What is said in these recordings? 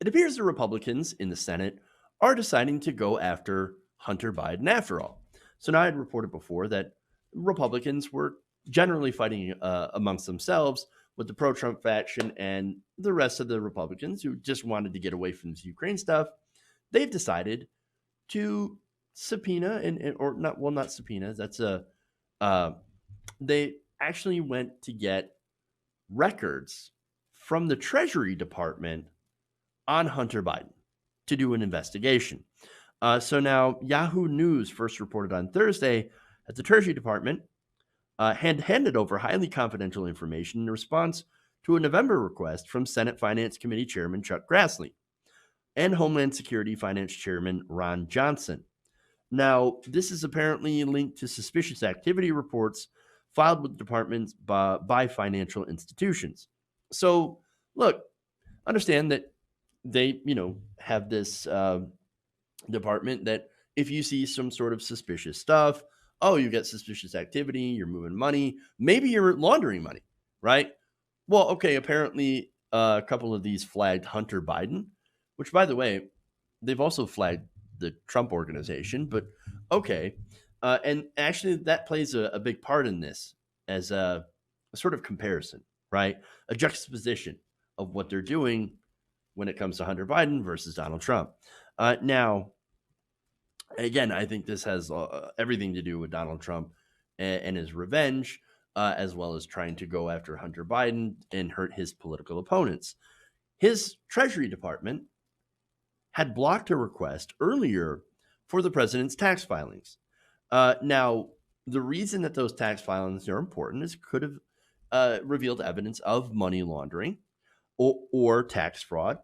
it appears the Republicans in the Senate are deciding to go after Hunter Biden after all. So now I had reported before that Republicans were generally fighting amongst themselves with the pro-Trump faction and the rest of the Republicans who just wanted to get away from this Ukraine stuff. They've decided to subpoena or not, well, not subpoena. That's a they actually went to get records from the Treasury Department on Hunter Biden to do an investigation. So now Yahoo News first reported on Thursday that the Treasury Department had handed over highly confidential information in response to a November request from Senate Finance Committee Chairman Chuck Grassley and Homeland Security Finance Chairman Ron Johnson. Now, this is apparently linked to suspicious activity reports filed with departments by financial institutions. So, look, understand that they, have this department that if you see some sort of suspicious stuff, oh, you get suspicious activity, you're moving money, maybe you're laundering money, right? Well, okay, apparently a couple of these flagged Hunter Biden, which, by the way, they've also flagged the Trump organization, but okay. And actually, that plays a big part in this as a sort of comparison, right? A juxtaposition of what they're doing when it comes to Hunter Biden versus Donald Trump. Now, again, I think this has everything to do with Donald Trump and his revenge, as well as trying to go after Hunter Biden and hurt his political opponents. His Treasury Department had blocked a request earlier for the president's tax filings. Now, the reason that those tax filings are important is it could have revealed evidence of money laundering or tax fraud.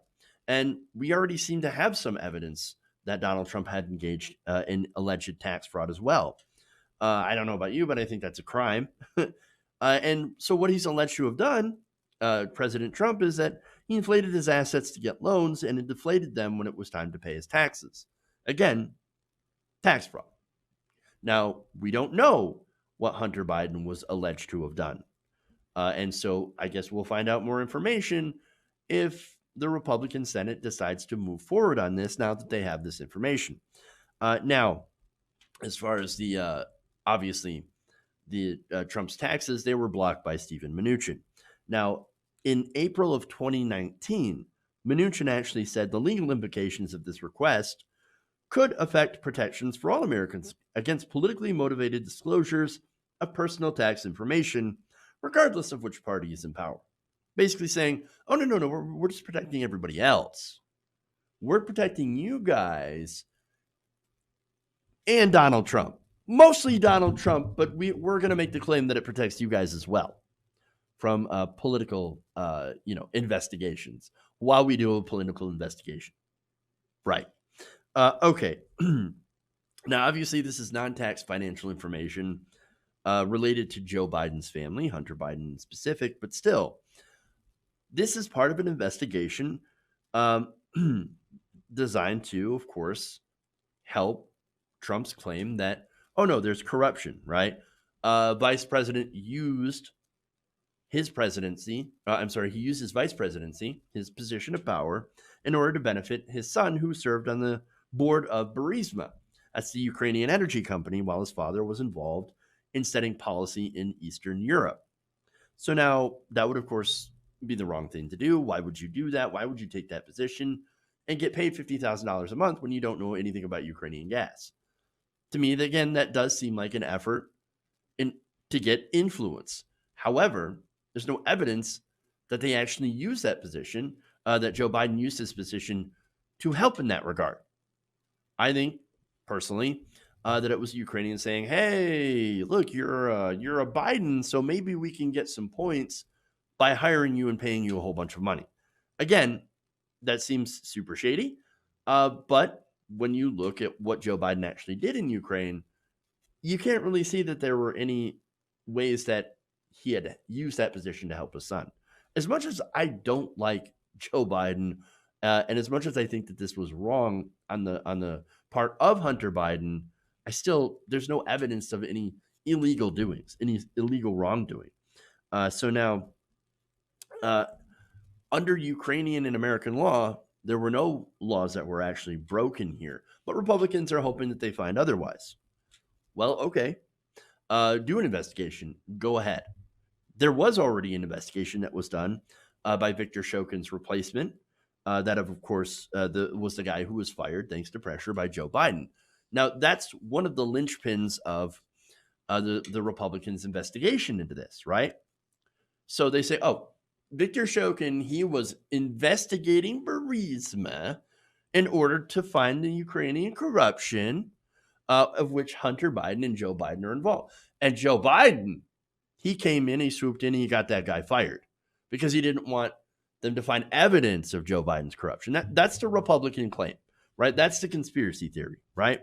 And we already seem to have some evidence that Donald Trump had engaged in alleged tax fraud as well. I don't know about you, but I think that's a crime. And so, what he's alleged to have done, President Trump, is that he inflated his assets to get loans and it deflated them when it was time to pay his taxes. Again, tax fraud. Now, we don't know what Hunter Biden was alleged to have done. And so I guess we'll find out more information if the Republican Senate decides to move forward on this now that they have this information. Now, as far as the obviously the Trump's taxes, they were blocked by Steven Mnuchin. Now, in April of 2019, Mnuchin actually said the legal implications of this request could affect protections for all Americans against politically motivated disclosures of personal tax information, regardless of which party is in power. Basically saying, oh, no, we're just protecting everybody else. We're protecting you guys and Donald Trump. Mostly Donald Trump, but we're going to make the claim that it protects you guys as well from political, investigations while we do a political investigation. Right. Okay. Now, obviously, this is non-tax financial information related to Joe Biden's family, Hunter Biden in specific, but still, this is part of an investigation designed to, of course, help Trump's claim that, oh no, there's corruption, right? Vice President used his presidency, he used his vice presidency, his position of power, in order to benefit his son, who served on the board of Burisma. That's the Ukrainian energy company, while his father was involved in setting policy in Eastern Europe. So now that would, of course, be the wrong thing to do. Why would you do that? Why would you take that position and get paid $50,000 a month when you don't know anything about Ukrainian gas? To me, again, that does seem like an effort to get influence. However, there's no evidence that they actually used that position, that Joe Biden used his position to help in that regard. I think, personally, that it was Ukrainian saying, hey, look, you're a Biden, so maybe we can get some points by hiring you and paying you a whole bunch of money. Again, that seems super shady, but when you look at what Joe Biden actually did in Ukraine, you can't really see that there were any ways that he had used that position to help his son. As much as I don't like Joe Biden, and as much as I think that this was wrong on the part of Hunter Biden, there's no evidence of any illegal doings, any illegal wrongdoing. So now, under Ukrainian and American law, There were no laws that were actually broken here, but Republicans are hoping that they find otherwise. Well, okay, do an investigation. Go ahead. There was already an investigation that was done by Victor Shokin's replacement. That, of course, was the guy who was fired thanks to pressure by Joe Biden. Now, that's one of the linchpins of the Republicans' investigation into this, right? So they say, oh, Victor Shokin, he was investigating Burisma in order to find the Ukrainian corruption of which Hunter Biden and Joe Biden are involved. And Joe Biden, he came in, he swooped in, and he got that guy fired because he didn't want them to find evidence of Joe Biden's corruption. That's the Republican claim, right? That's the conspiracy theory, right?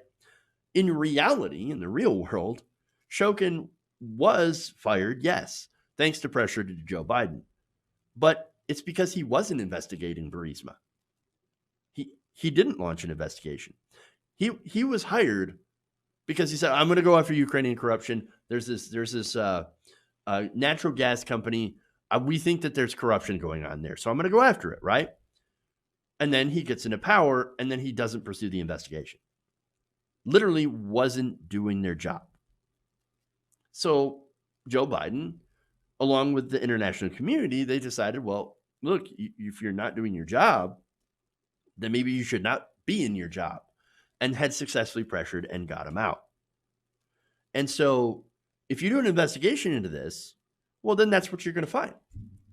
In reality, in the real world, Shokin was fired, yes, thanks to pressure to Joe Biden. But it's because he wasn't investigating Burisma. He didn't launch an investigation. He was hired because he said, I'm going to go after Ukrainian corruption. There's this natural gas company. We think that there's corruption going on there. So I'm going to go after it, right? And then he gets into power, and then he doesn't pursue the investigation. Literally wasn't doing their job. So Joe Biden, along with the international community, they decided, well, look, if you're not doing your job, then maybe you should not be in your job, and had successfully pressured and got him out. And so if you do an investigation into this, well, then that's what you're going to find.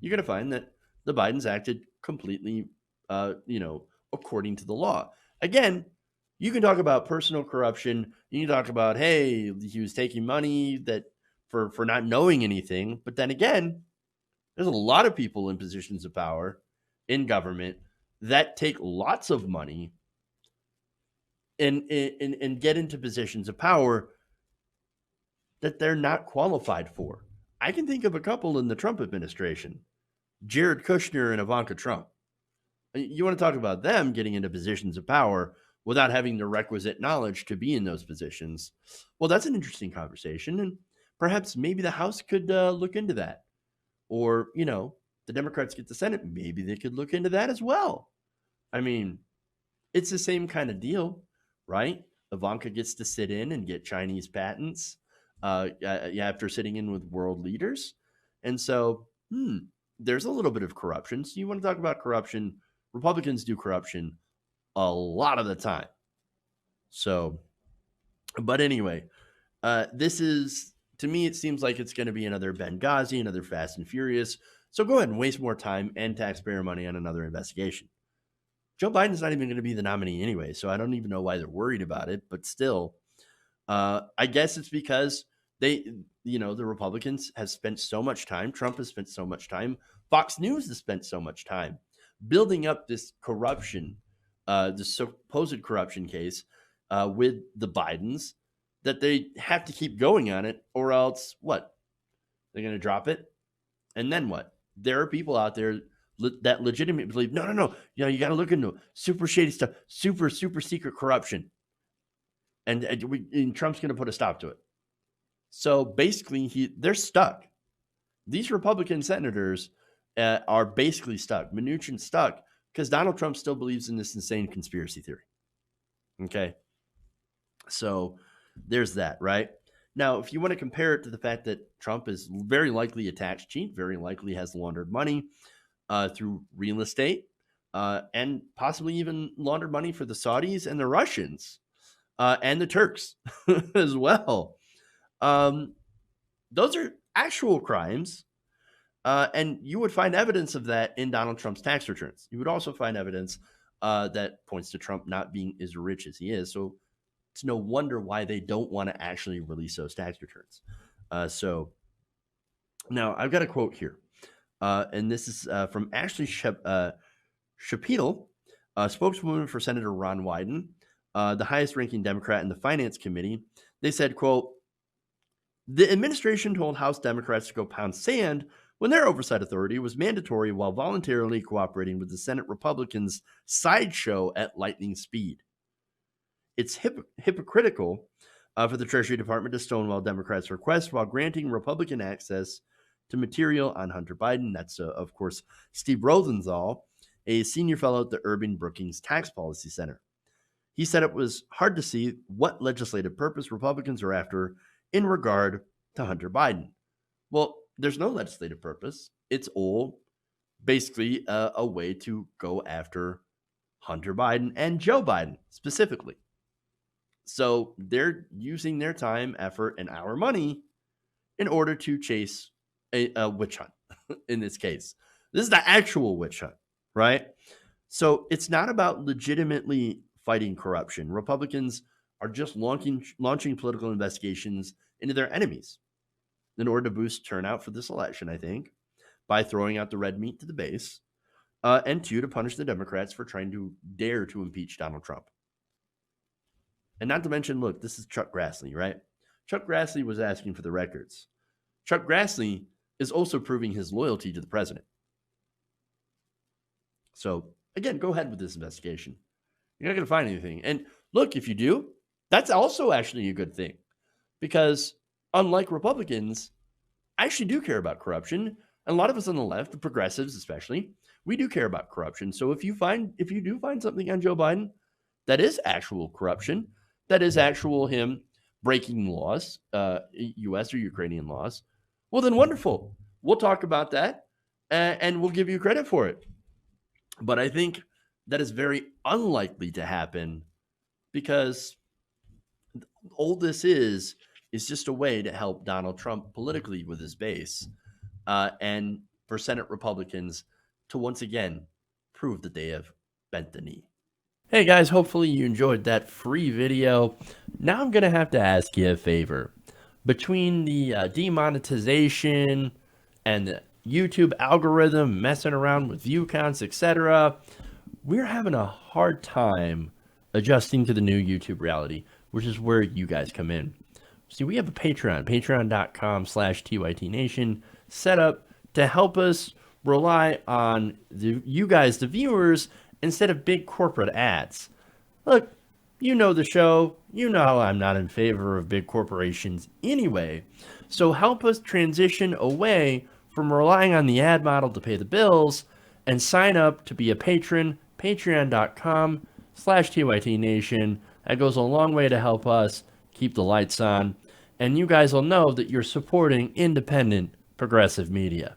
You're going to find that the Bidens acted completely, according to the law. Again, you can talk about personal corruption. You can talk about, hey, he was taking money that for not knowing anything. But then again, there's a lot of people in positions of power in government that take lots of money and get into positions of power that they're not qualified for. I can think of a couple in the Trump administration, Jared Kushner and Ivanka Trump. You want to talk about them getting into positions of power without having the requisite knowledge to be in those positions. Well, that's an interesting conversation. And perhaps maybe the House could look into that. Or, the Democrats get the Senate. Maybe they could look into that as well. I mean, it's the same kind of deal, right? Ivanka gets to sit in and get Chinese patents after sitting in with world leaders. And so, there's a little bit of corruption. So you want to talk about corruption? Republicans do corruption a lot of the time. So, but anyway, this is, to me, it seems like it's going to be another Benghazi, another Fast and Furious. So go ahead and waste more time and taxpayer money on another investigation. Joe Biden's not even going to be the nominee anyway, so I don't even know why they're worried about it. But still, I guess it's because the Republicans have spent so much time, Trump has spent so much time, Fox News has spent so much time building up this corruption, this supposed corruption case with the Bidens, that they have to keep going on it, or else what? They're going to drop it? And then what? There are people out there that legitimately believe, no, you got to look into super shady stuff, super secret corruption. And Trump's going to put a stop to it. So basically, they're stuck. These Republican senators are basically stuck. Mnuchin's stuck because Donald Trump still believes in this insane conspiracy theory. Okay. So there's that, right? Now, if you want to compare it to the fact that Trump is very likely a tax cheat, very likely has laundered money through real estate, and possibly even laundered money for the Saudis and the Russians and the Turks as well. Those are actual crimes. And you would find evidence of that in Donald Trump's tax returns. You would also find evidence that points to Trump not being as rich as he is. So it's no wonder why they don't want to actually release those tax returns. So now I've got a quote here. And this is from Ashley Shapital, spokeswoman for Senator Ron Wyden, the highest ranking Democrat in the Finance Committee. They said, quote, the administration told House Democrats to go pound sand when their oversight authority was mandatory while voluntarily cooperating with the Senate Republicans' sideshow at lightning speed. It's hypocritical for the Treasury Department to stonewall Democrats' request while granting Republican access to material on Hunter Biden. That's, of course, Steve Rosenthal. a senior fellow at the Urban Brookings Tax Policy Center. He said it was hard to see what legislative purpose Republicans are after in regard to Hunter Biden. Well, there's no legislative purpose. It's all basically a way to go after Hunter Biden and Joe Biden specifically. So they're using their time, effort, and our money in order to chase a witch hunt in this case. This is the actual witch hunt, right? So it's not about legitimately fighting corruption. Republicans are just launching political investigations into their enemies in order to boost turnout for this election, I think, by throwing out the red meat to the base, and two, to punish the Democrats for trying to dare to impeach Donald Trump. And not to mention, look, this is Chuck Grassley, right? Chuck Grassley was asking for the records. Chuck Grassley is also proving his loyalty to the president. So, again, go ahead with this investigation. You're not going to find anything. And look, if you do, that's also actually a good thing. Because unlike Republicans, I actually do care about corruption. And a lot of us on the left, the progressives especially, we do care about corruption. So if you do find something on Joe Biden that is actual corruption, that is actual him breaking laws, U.S. or Ukrainian laws, well, then wonderful. We'll talk about that, and we'll give you credit for it. But I think that is very unlikely to happen because all this is just a way to help Donald Trump politically with his base, and for Senate Republicans to once again prove that they have bent the knee. Hey guys, hopefully you enjoyed that free video. Now I'm going to have to ask you a favor. Between the demonetization and the YouTube algorithm messing around with view counts, etc., we're having a hard time adjusting to the new YouTube reality, which is where you guys come in. See, we have a Patreon, patreon.com/TYTNation, set up to help us rely on you guys, the viewers, instead of big corporate ads. Look, you know the show. You know how I'm not in favor of big corporations anyway. So help us transition away from relying on the ad model to pay the bills and sign up to be a patron, patreon.com/TYTNation. That goes a long way to help us keep the lights on. And you guys will know that you're supporting independent progressive media.